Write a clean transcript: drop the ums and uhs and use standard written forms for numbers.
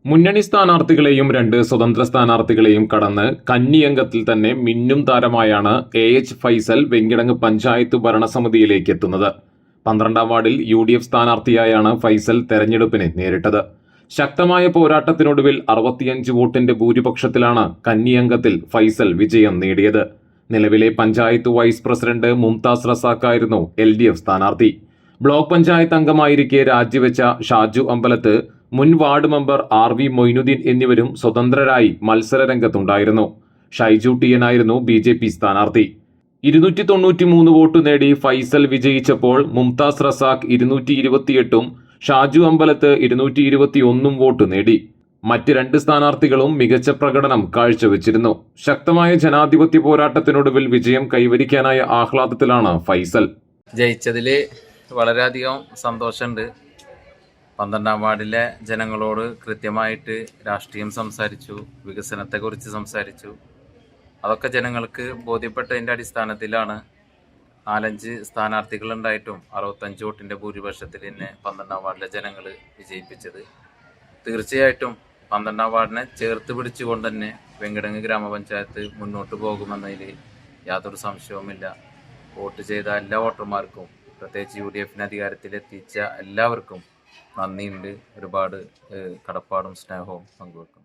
മുന്നണി സ്ഥാനാർത്ഥികളെയും രണ്ട് സ്വതന്ത്ര സ്ഥാനാർത്ഥികളെയും കടന്ന് കന്നിയംഗത്തിൽ തന്നെ മിന്നും താരമായാണ് ഫൈസൽ വെങ്കിടങ്ങ് പഞ്ചായത്ത് ഭരണസമിതിയിലേക്ക് എത്തുന്നത്. 12ാം വാർഡിൽ UDF സ്ഥാനാർത്ഥിയായാണ് ഫൈസൽ തെരഞ്ഞെടുപ്പിനെ നേരിട്ടത്. ശക്തമായ പോരാട്ടത്തിനൊടുവിൽ 65 വോട്ടിന്റെ ഭൂരിപക്ഷത്തിലാണ് കന്നിയംഗത്തിൽ ഫൈസൽ വിജയം നേടിയത്. നിലവിലെ പഞ്ചായത്ത് വൈസ് പ്രസിഡന്റ് മുംതാസ് റസാഖായിരുന്നു LDF സ്ഥാനാർത്ഥി. ബ്ലോക്ക് പഞ്ചായത്ത് അംഗമായിരിക്കെ രാജിവെച്ച ഷാജു അമ്പലത്ത്, മുൻ വാർഡ് മെമ്പർ RV മൊയ്നുദ്ദീൻ എന്നിവരും സ്വതന്ത്രരായി മത്സരരംഗത്തുണ്ടായിരുന്നു. ഷൈജു ടിയനായിരുന്നു BJP സ്ഥാനാർത്ഥി. 293 വോട്ട് നേടി ഫൈസൽ വിജയിച്ചപ്പോൾ മുംതാസ് റസാഖ് 228ഉം ഷാജു അമ്പലത്ത് 221 വോട്ട് നേടി. മറ്റ് രണ്ട് സ്ഥാനാർത്ഥികളും മികച്ച പ്രകടനം കാഴ്ചവെച്ചിരുന്നു. ശക്തമായ ജനാധിപത്യ പോരാട്ടത്തിനൊടുവിൽ വിജയം കൈവരിക്കാനായ ആഹ്ലാദത്തിലാണ് ഫൈസൽ. ജയിച്ചതില് വളരെയധികം സന്തോഷമുണ്ട്. 12ാം വാർഡിലെ ജനങ്ങളോട് കൃത്യമായിട്ട് രാഷ്ട്രീയം സംസാരിച്ചു, വികസനത്തെക്കുറിച്ച് സംസാരിച്ചു. അതൊക്കെ ജനങ്ങൾക്ക് ബോധ്യപ്പെട്ടതിൻ്റെ അടിസ്ഥാനത്തിലാണ് 4-5 സ്ഥാനാർത്ഥികളുണ്ടായിട്ടും 65 വോട്ടിൻ്റെ ഭൂരിപക്ഷത്തിൽ തന്നെ 12ാം വാർഡിലെ ജനങ്ങൾ വിജയിപ്പിച്ചത്. തീർച്ചയായിട്ടും 12ാം വാർഡിനെ ചേർത്ത് പിടിച്ചുകൊണ്ട് തന്നെ വെങ്കിടങ്ങ് ഗ്രാമപഞ്ചായത്ത് മുന്നോട്ട് പോകുമെന്നതിൽ യാതൊരു സംശയവുമില്ല. വോട്ട് ചെയ്ത എല്ലാ വോട്ടർമാർക്കും, പ്രത്യേകിച്ച് UDFനെ അധികാരത്തിലെത്തിച്ച എല്ലാവർക്കും നന്ദിയുണ്ട്. ഒരുപാട് കടപ്പാടും സ്നേഹവും പങ്കുവെക്കും.